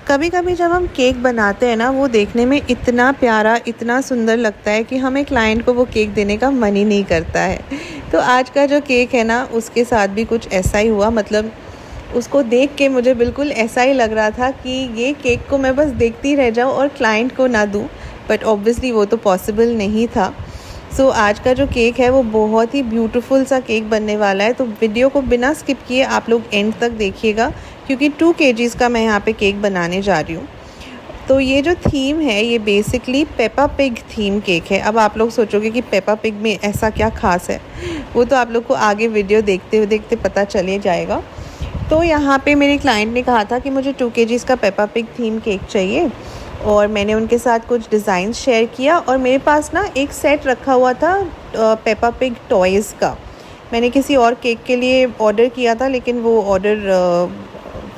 कभी कभी जब हम केक बनाते हैं ना, वो देखने में इतना प्यारा, इतना सुंदर लगता है कि हमें क्लाइंट को वो केक देने का मन ही नहीं करता है। तो आज का जो केक है ना, उसके साथ भी कुछ ऐसा ही हुआ। मतलब उसको देख के मुझे बिल्कुल ऐसा ही लग रहा था कि ये केक को मैं बस देखती रह जाऊँ और क्लाइंट को ना दूँ, बट ऑब्वियसली वो तो पॉसिबल नहीं था। सो आज का जो केक है वो बहुत ही ब्यूटीफुल सा केक बनने वाला है। तो वीडियो को बिना स्किप किए आप लोग एंड तक देखिएगा, क्योंकि 2 केजीज़ का मैं यहाँ पे केक बनाने जा रही हूँ। तो ये जो थीम है, ये basically Peppa pig theme cake है। अब आप लोग सोचोगे कि पेपा पिग में ऐसा क्या ख़ास है, वो तो आप लोग को आगे वीडियो देखते पता चले जाएगा। तो यहाँ पे मेरे क्लाइंट ने कहा था कि मुझे 2 केजीज़ का पेपा पिग थीम केक चाहिए, और मैंने उनके साथ कुछ डिज़ाइन शेयर किया। और मेरे पास ना एक सेट रखा हुआ था पेपा पिग टॉयज़ का। मैंने किसी और केक के लिए ऑर्डर किया था, लेकिन वो ऑर्डर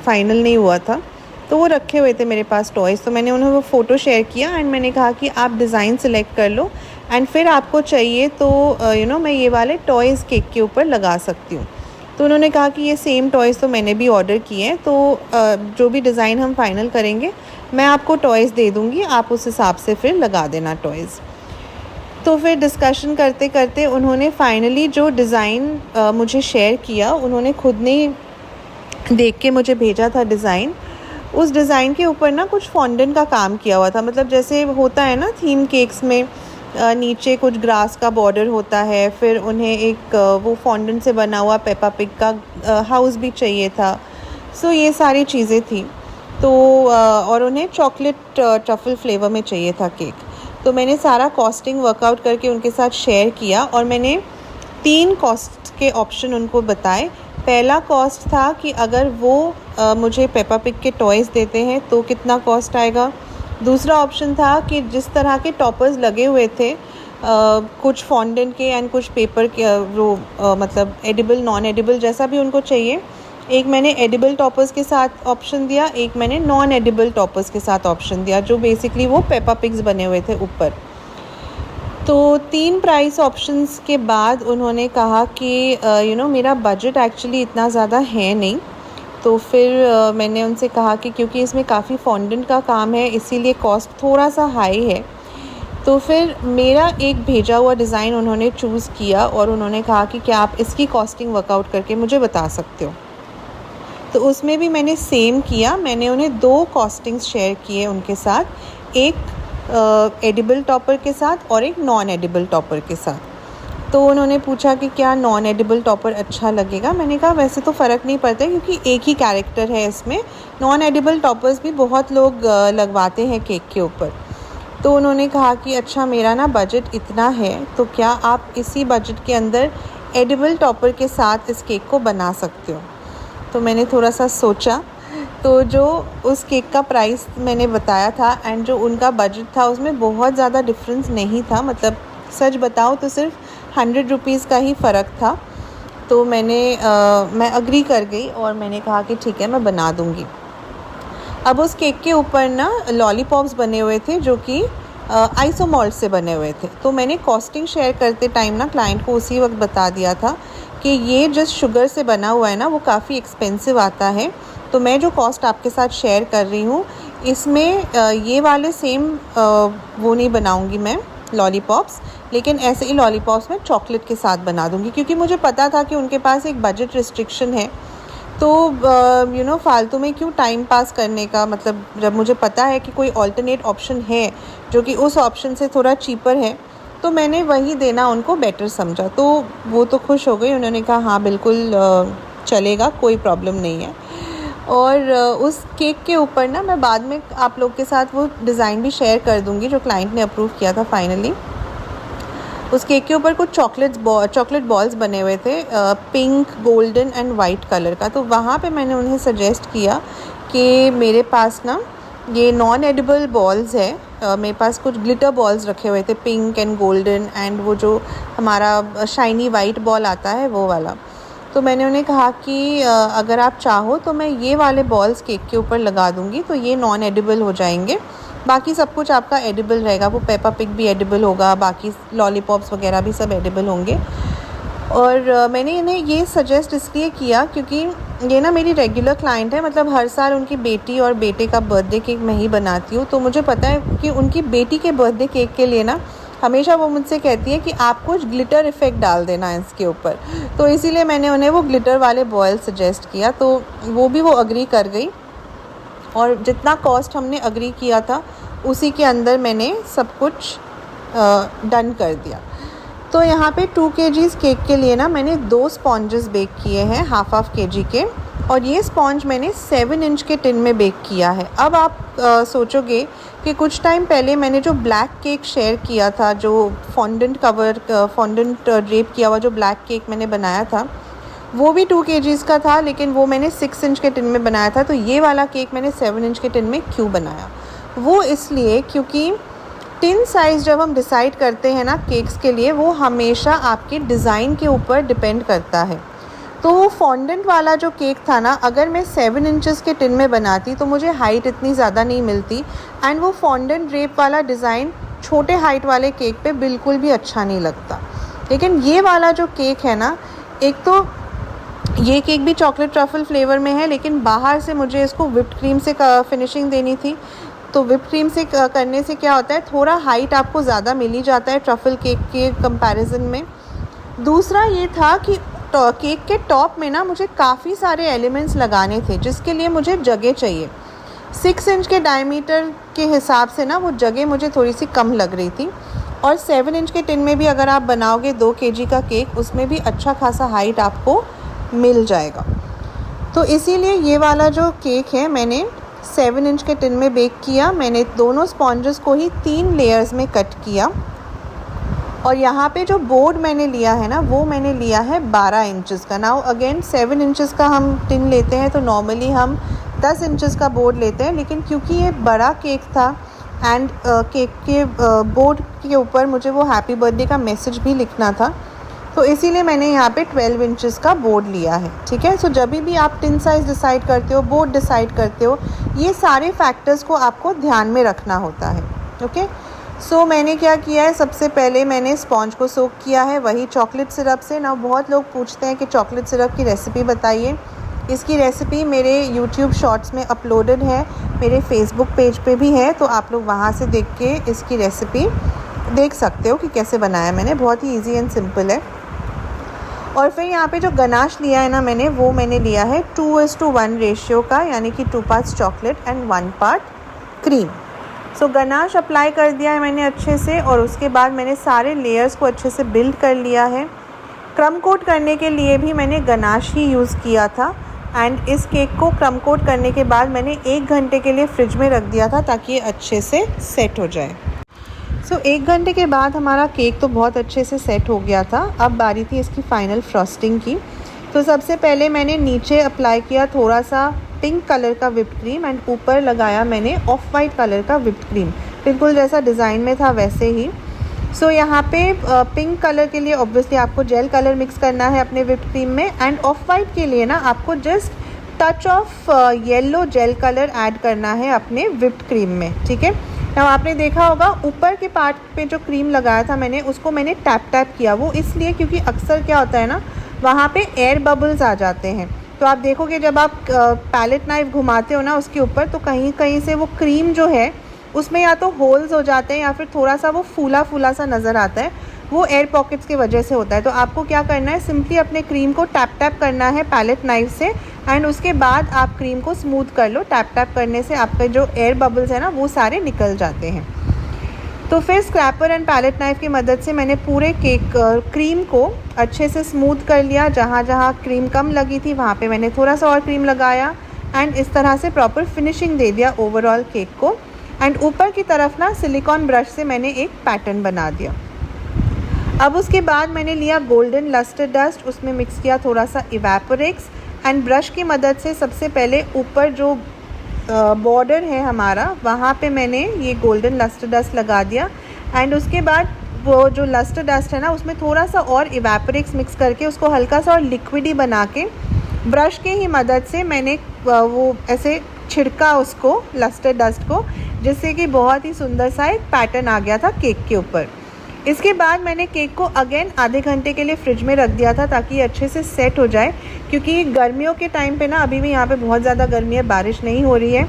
फाइनल नहीं हुआ था, तो वो रखे हुए थे मेरे पास टॉयज़। तो मैंने उन्हें वो फ़ोटो शेयर किया एंड मैंने कहा कि आप डिज़ाइन सेलेक्ट कर लो, एंड फिर आपको चाहिए तो मैं ये वाले टॉयज़ केक के ऊपर लगा सकती हूँ। तो उन्होंने कहा कि ये सेम टॉयज़ तो मैंने भी ऑर्डर किए हैं, तो जो भी डिज़ाइन हम फाइनल करेंगे मैं आपको टॉयज़ दे दूँगी, आप उस हिसाब से फिर लगा देना टॉयज़। तो फिर डिस्कशन करते करते उन्होंने फाइनली जो डिज़ाइन मुझे शेयर किया, उन्होंने खुद ने देख के मुझे भेजा था डिज़ाइन। उस डिज़ाइन के ऊपर ना कुछ फॉन्डेंट का काम किया हुआ था। मतलब जैसे होता है ना थीम केक्स में, नीचे कुछ ग्रास का बॉर्डर होता है, फिर उन्हें एक वो फॉन्डेंट से बना हुआ पेपा पिग का हाउस भी चाहिए था। सो ये सारी चीज़ें थी। तो और उन्हें चॉकलेट ट्रफल फ्लेवर में चाहिए था केक। तो मैंने सारा कॉस्टिंग वर्कआउट करके उनके साथ शेयर किया, और मैंने 3 कॉस्ट के ऑप्शन उनको बताए। पहला कॉस्ट था कि अगर वो मुझे पेपा पिग के टॉयज़ देते हैं तो कितना कॉस्ट आएगा। दूसरा ऑप्शन था कि जिस तरह के टॉपर्स लगे हुए थे, कुछ फॉन्डेंट के एंड कुछ पेपर के, वो मतलब एडिबल नॉन एडिबल जैसा भी उनको चाहिए। एक मैंने एडिबल टॉपर्स के साथ ऑप्शन दिया, एक मैंने नॉन एडिबल टॉपर्स के साथ ऑप्शन दिया, जो बेसिकली वो पेपा पिग्स बने हुए थे ऊपर। तो 3 प्राइस ऑप्शंस के बाद उन्होंने कहा कि मेरा बजट एक्चुअली इतना ज़्यादा है नहीं। तो फिर मैंने उनसे कहा कि क्योंकि इसमें काफ़ी फॉन्डेंट का काम है, इसीलिए कॉस्ट थोड़ा सा हाई है। तो फिर मेरा एक भेजा हुआ डिज़ाइन उन्होंने चूज़ किया, और उन्होंने कहा कि क्या आप इसकी कॉस्टिंग वर्कआउट करके मुझे बता सकते हो। तो उसमें भी मैंने सेम किया। मैंने उन्हें 2 कॉस्टिंग्स शेयर किए उनके साथ, एक एडिबल टॉपर के साथ और एक नॉन एडिबल टॉपर के साथ। तो उन्होंने पूछा कि क्या नॉन एडिबल टॉपर अच्छा लगेगा। मैंने कहा वैसे तो फ़र्क नहीं पड़ता, क्योंकि एक ही कैरेक्टर है इसमें। नॉन एडिबल टॉपर्स भी बहुत लोग लगवाते हैं केक के ऊपर। तो उन्होंने कहा कि अच्छा, मेरा ना बजट इतना है, तो क्या आप इसी बजट के अंदर एडिबल टॉपर के साथ इस केक को बना सकते हो। तो मैंने थोड़ा सा सोचा, तो जो उस केक का प्राइस मैंने बताया था एंड जो उनका बजट था, उसमें बहुत ज़्यादा डिफरेंस नहीं था। मतलब सच बताऊँ तो सिर्फ 100 रुपीज़ का ही फ़र्क था। तो मैं अग्री कर गई और मैंने कहा कि ठीक है, मैं बना दूँगी। अब उस केक के ऊपर ना लॉलीपॉप्स बने हुए थे, जो कि आइसोमॉल्ट से बने हुए थे। तो मैंने कॉस्टिंग शेयर करते टाइम ना क्लाइंट को उसी वक्त बता दिया था कि ये जिस शुगर से बना हुआ है ना, वो काफ़ी एक्सपेंसिव आता है। तो मैं जो कॉस्ट आपके साथ शेयर कर रही हूँ, इसमें ये वाले सेम वो नहीं बनाऊँगी मैं लॉलीपॉप्स, लेकिन ऐसे ही लॉलीपॉप्स मैं चॉकलेट के साथ बना दूँगी, क्योंकि मुझे पता था कि उनके पास एक बजट रिस्ट्रिक्शन है। तो फालतू में क्यों टाइम पास करने का, मतलब जब मुझे पता है कि कोई ऑल्टरनेट ऑप्शन है जो कि उस ऑप्शन से थोड़ा चीपर है, तो मैंने वही देना उनको बेटर समझा। तो वो तो खुश हो गई, उन्होंने कहा हाँ बिल्कुल चलेगा, कोई प्रॉब्लम नहीं है। और उस केक के ऊपर ना मैं बाद में आप लोग के साथ वो डिज़ाइन भी शेयर कर दूँगी जो क्लाइंट ने अप्रूव किया था फाइनली। उस केक के ऊपर कुछ चॉकलेट बॉल्स बने हुए थे, pink, golden and white colour का। तो वहाँ पे मैंने उन्हें सजेस्ट किया कि मेरे पास ना ये नॉन एडिबल बॉल्स है, मेरे पास कुछ ग्लिटर बॉल्स रखे हुए थे, पिंक एंड गोल्डन एंड वो जो हमारा शाइनी वाइट बॉल आता है वो वाला। तो मैंने उन्हें कहा कि अगर आप चाहो तो मैं ये वाले बॉल्स केक के ऊपर लगा दूँगी, तो ये नॉन एडिबल हो जाएंगे, बाकी सब कुछ आपका एडिबल रहेगा। वो पेपा पिग भी एडिबल होगा, बाकी लॉलीपॉप्स वगैरह भी सब एडिबल होंगे। और मैंने इन्हें ये सजेस्ट इसलिए किया क्योंकि ये ना मेरी रेगुलर क्लाइंट है, मतलब हर साल उनकी बेटी और बेटे का बर्थडे केक मैं ही बनाती हूँ। तो मुझे पता है कि उनकी बेटी के बर्थडे केक के लिए ना हमेशा वो मुझसे कहती है कि आप कुछ ग्लिटर इफ़ेक्ट डाल देना इसके ऊपर। तो इसीलिए मैंने उन्हें वो ग्लिटर वाले बॉयल सजेस्ट किया, तो वो अग्री कर गई और जितना कॉस्ट हमने अग्री किया था उसी के अंदर मैंने सब कुछ डन कर दिया। तो यहाँ पे 2 kgs केक के लिए ना मैंने 2 स्पॉन्जेस बेक किए हैं हाफ kg के, और ये स्पॉन्ज मैंने 7 इंच के टिन में बेक किया है। अब आप सोचोगे कि कुछ टाइम पहले मैंने जो ब्लैक केक शेयर किया था, जो फॉन्डेंट ड्रेप किया हुआ जो ब्लैक केक मैंने बनाया था, वो भी 2 kgs का था, लेकिन वो मैंने 6 इंच के टिन में बनाया था। तो ये वाला केक मैंने 7 इंच के टिन में क्यों बनाया? वो इसलिए क्योंकि टिन साइज़ जब हम डिसाइड करते हैं ना केक्स के लिए, वो हमेशा आपके डिज़ाइन के ऊपर डिपेंड करता है। तो वो फॉन्डेंट वाला जो केक था ना, अगर मैं 7 इंचेस के टिन में बनाती तो मुझे हाइट इतनी ज़्यादा नहीं मिलती, एंड वो फॉन्डेंट ड्रेप वाला डिज़ाइन छोटे हाइट वाले केक पे बिल्कुल भी अच्छा नहीं लगता। लेकिन ये वाला जो केक है ना, एक तो ये केक भी चॉकलेट ट्रफ़ल फ्लेवर में है, लेकिन बाहर से मुझे इसको व्हिप्ड क्रीम से फिनिशिंग देनी थी। तो व्हिप्ड क्रीम से करने से क्या होता है, थोड़ा हाइट आपको ज़्यादा मिल ही जाता है ट्रफ़ल केक के कंपैरिजन में। दूसरा ये था कि केक के टॉप में ना मुझे काफ़ी सारे एलिमेंट्स लगाने थे, जिसके लिए मुझे जगह चाहिए। 6 इंच के डायमीटर के हिसाब से ना वो जगह मुझे थोड़ी सी कम लग रही थी, और 7 इंच के टिन में भी अगर आप बनाओगे 2 kg का केक, उसमें भी अच्छा खासा हाइट आपको मिल जाएगा। तो इसीलिए ये वाला जो केक है मैंने 7 इंच के टिन में बेक किया। मैंने दोनों स्पॉन्जेस को ही 3 लेयर्स में कट किया, और यहाँ पे जो बोर्ड मैंने लिया है ना, वो मैंने लिया है 12 इंचेस का। नाउ अगेन 7 इंचेस का हम टिन लेते हैं तो नॉर्मली हम 10 इंचेस का बोर्ड लेते हैं, लेकिन क्योंकि ये बड़ा केक था एंड केक के बोर्ड के ऊपर मुझे वो हैप्पी बर्थडे का मैसेज भी लिखना था, तो इसीलिए मैंने यहाँ पे 12 इंचेस का बोर्ड लिया है। ठीक है, सो जब भी आप टिन साइज़ डिसाइड करते हो, बोर्ड डिसाइड करते हो, ये सारे फैक्टर्स को आपको ध्यान में रखना होता है। ओके, सो मैंने क्या किया है, सबसे पहले मैंने स्पॉन्ज को सोक किया है वही चॉकलेट सिरप से। ना बहुत लोग पूछते हैं कि चॉकलेट सिरप की रेसिपी बताइए। इसकी रेसिपी मेरे यूट्यूब शॉर्ट्स में अपलोडेड है, मेरे फेसबुक पेज पे भी है, तो आप लोग वहाँ से देख के इसकी रेसिपी देख सकते हो कि कैसे बनाया मैंने। बहुत ही ईजी एंड सिंपल है। और फिर यहाँ पे जो गनाश लिया है ना वो मैंने लिया है 2:1 रेशियो का, यानी कि 2 parts chocolate and 1 part cream. So ganache apply कर दिया है मैंने अच्छे से, और उसके बाद मैंने सारे लेयर्स को अच्छे से बिल्ड कर लिया है। क्रम कोट करने के लिए भी मैंने गनाश ही यूज़ किया था, एंड इस केक को क्रम कोट करने के बाद मैंने 1 घंटे के लिए फ्रिज में रख दिया था ताकि ये अच्छे से सेट हो जाए। सो 1 घंटे के बाद हमारा केक तो बहुत अच्छे से सेट हो गया था। अब बारी थी इसकी फ़ाइनल फ्रॉस्टिंग की। तो सबसे पहले मैंने नीचे अप्लाई किया थोड़ा सा पिंक कलर का व्हिप्ड क्रीम, एंड ऊपर लगाया मैंने ऑफ वाइट कलर का व्हिप्ड क्रीम, बिल्कुल जैसा डिज़ाइन में था वैसे ही। सो यहाँ पे पिंक कलर के लिए ऑब्वियसली आपको जेल कलर मिक्स करना है अपने व्हिप्ड क्रीम में, एंड ऑफ वाइट के लिए ना आपको just touch of yellow jail colour add करना है अपने व्हिप्ड क्रीम में। ठीक है, अब आपने देखा होगा ऊपर के पार्ट पे जो क्रीम लगाया था मैंने, उसको मैंने टैप किया। वो इसलिए क्योंकि अक्सर क्या होता है ना, वहाँ पे एयर बबल्स आ जाते हैं। तो आप देखोगे जब आप पैलेट नाइफ घुमाते हो ना उसके ऊपर, तो कहीं कहीं से वो क्रीम जो है उसमें या तो होल्स हो जाते हैं या फिर थोड़ा सा वो फूला फूला सा नज़र आता है। वो एयर पॉकेट्स की वजह से होता है। तो आपको क्या करना है, सिंपली अपने क्रीम को टैप करना है पैलेट नाइफ से, एंड उसके बाद आप क्रीम को स्मूथ कर लो। टैप करने से आपके जो एयर बबल्स हैं ना वो सारे निकल जाते हैं। तो फिर स्क्रैपर एंड पैलेट नाइफ की मदद से मैंने पूरे केक क्रीम को अच्छे से स्मूथ कर लिया। जहाँ जहाँ क्रीम कम लगी थी वहाँ पे मैंने थोड़ा सा और क्रीम लगाया, एंड इस तरह से प्रॉपर फिनिशिंग दे दिया ओवरऑल केक को। एंड ऊपर की तरफ ना सिलिकॉन ब्रश से मैंने एक पैटर्न बना दिया। अब उसके बाद मैंने लिया गोल्डन लस्टर डस्ट, उसमें मिक्स किया थोड़ा सा इवेपोरेक्स, एंड ब्रश की मदद से सबसे पहले ऊपर जो बॉर्डर है हमारा वहाँ पे मैंने ये गोल्डन लस्टर डस्ट लगा दिया। एंड उसके बाद वो जो लस्टर डस्ट है ना उसमें थोड़ा सा और इवेपोरेक्स मिक्स करके उसको हल्का सा और लिक्विडी बना के ब्रश के ही मदद से मैंने वो ऐसे छिड़का उसको लस्टर डस्ट को, जिससे कि बहुत ही सुंदर सा एक पैटर्न आ गया था केक के ऊपर। इसके बाद मैंने केक को अगेन आधे घंटे के लिए फ्रिज में रख दिया था ताकि ये अच्छे से सेट हो जाए, क्योंकि गर्मियों के टाइम पे ना अभी भी यहाँ पे बहुत ज़्यादा गर्मी है, बारिश नहीं हो रही है।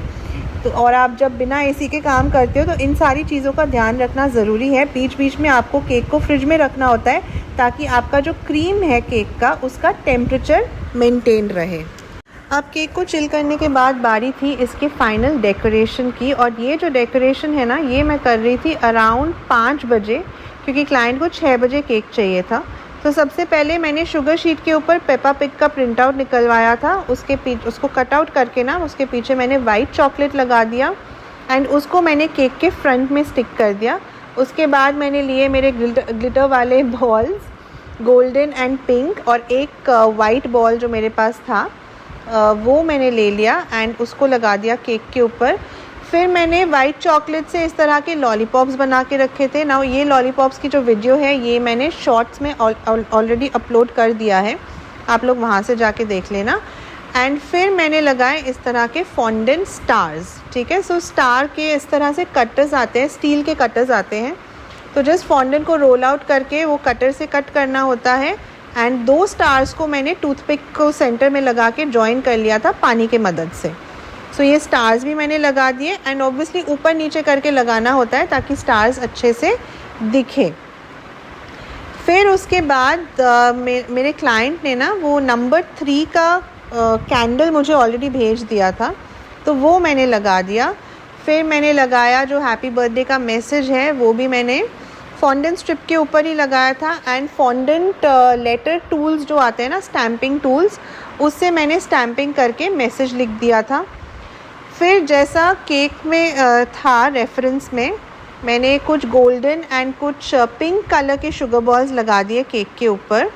तो और आप जब बिना एसी के काम करते हो तो इन सारी चीज़ों का ध्यान रखना ज़रूरी है। बीच बीच में आपको केक को फ्रिज में रखना होता है ताकि आपका जो क्रीम है केक का उसका टेम्परेचर मेंटेन रहे। अब केक को चिल करने के बाद बारी थी इसके फाइनल डेकोरेशन की, और ये जो डेकोरेशन है ना ये मैं कर रही थी अराउंड 5 बजे, क्योंकि क्लाइंट को 6 बजे केक चाहिए था। तो सबसे पहले मैंने शुगर शीट के ऊपर पेपा पिग का प्रिंट आउट निकलवाया था, उसको कट आउट करके ना उसके पीछे मैंने वाइट चॉकलेट लगा दिया एंड उसको मैंने केक के फ्रंट में स्टिक कर दिया। उसके बाद मैंने लिए मेरे ग्लिटर वाले बॉल्स, गोल्डन एंड पिंक, और एक वाइट बॉल जो मेरे पास था वो मैंने ले लिया एंड उसको लगा दिया केक के ऊपर। फिर मैंने वाइट चॉकलेट से इस तरह के लॉलीपॉप्स बना के रखे थे। नाउ ये लॉलीपॉप्स की जो वीडियो है ये मैंने शॉर्ट्स में ऑलरेडी अपलोड कर दिया है, आप लोग वहाँ से जाके देख लेना। एंड फिर मैंने लगाए इस तरह के फॉन्डेंट स्टार्स, ठीक है। सो स्टार के इस तरह से कटर्स आते हैं, स्टील के कटर्स आते हैं, तो जस्ट फॉन्डेंट को रोल आउट करके वो कटर से कट करना होता है। एंड 2 स्टार्स को मैंने टूथपिक को सेंटर में लगा के जॉइन कर लिया था पानी के मदद से। सो ये स्टार्स भी मैंने लगा दिए एंड ऑब्वियसली ऊपर नीचे करके लगाना होता है ताकि स्टार्स अच्छे से दिखे। फिर उसके बाद मेरे क्लाइंट ने ना वो नंबर 3 का कैंडल मुझे ऑलरेडी भेज दिया था, तो वो मैंने लगा दिया। फिर मैंने लगाया जो हैप्पी बर्थडे का मैसेज है वो भी मैंने फॉन्डेंट स्ट्रिप के ऊपर ही लगाया था। एंड फॉन्डेंट लेटर टूल्स जो आते हैं ना, स्टैम्पिंग टूल्स, उससे मैंने स्टैम्पिंग करके मैसेज लिख दिया था। फिर जैसा केक में था रेफरेंस में, मैंने कुछ गोल्डन एंड कुछ पिंक कलर के शुगर बॉल्स लगा दिए केक के ऊपर,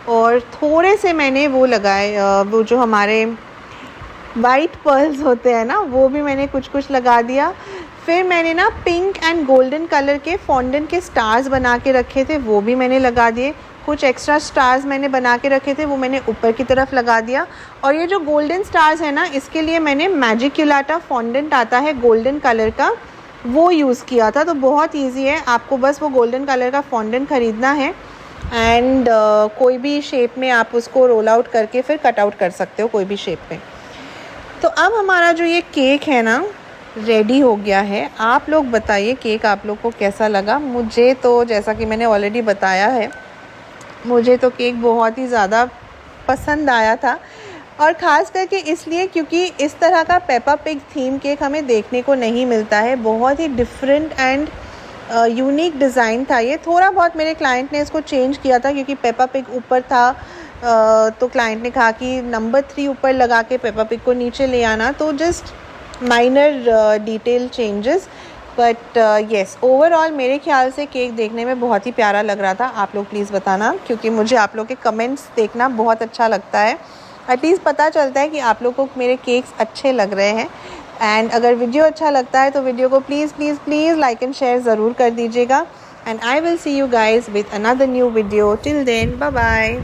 और थोड़े से मैंने वो लगाए वो जो हमारे वाइट पर्ल्स होते हैं ना वो भी मैंने कुछ लगा दिया। फिर मैंने ना पिंक एंड गोल्डन कलर के फॉन्डेंट के स्टार्स बना के रखे थे, वो भी मैंने लगा दिए। कुछ एक्स्ट्रा स्टार्स मैंने बना के रखे थे वो मैंने ऊपर की तरफ लगा दिया। और ये जो गोल्डन स्टार्स है ना इसके लिए मैंने मैजिक्यूलाटा फॉन्डेंट आता है गोल्डन कलर का, वो यूज़ किया था। तो बहुत ईजी है, आपको बस वो गोल्डन कलर का फॉन्डेंट ख़रीदना है एंड कोई भी शेप में आप उसको रोल आउट करके फिर कट आउट कर सकते हो कोई भी शेप में। तो अब हमारा जो ये केक है ना रेडी हो गया है। आप लोग बताइए केक आप लोग को कैसा लगा। मुझे तो जैसा कि मैंने ऑलरेडी बताया है, मुझे तो केक बहुत ही ज़्यादा पसंद आया था, और ख़ास करके इसलिए क्योंकि इस तरह का पेपा पिग थीम केक हमें देखने को नहीं मिलता है। बहुत ही डिफरेंट एंड यूनिक डिज़ाइन था ये। थोड़ा बहुत मेरे क्लाइंट ने इसको चेंज किया था क्योंकि पेपा पिग ऊपर था, तो क्लाइंट ने कहा कि नंबर 3 ऊपर लगा के पेपा पिग को नीचे ले आना, तो just minor detail changes. But yes, overall मेरे ख्याल से केक देखने में बहुत ही प्यारा लग रहा था। आप लोग प्लीज़ बताना, क्योंकि मुझे आप लोग के कमेंट्स देखना बहुत अच्छा लगता है। एटलीस्ट पता चलता है कि आप लोग को मेरे केक्स अच्छे लग रहे हैं। एंड अगर वीडियो अच्छा लगता है तो वीडियो को प्लीज़ लाइक एंड शेयर ज़रूर कर दीजिएगा। And I will see you guys with another new video. Till then, bye bye.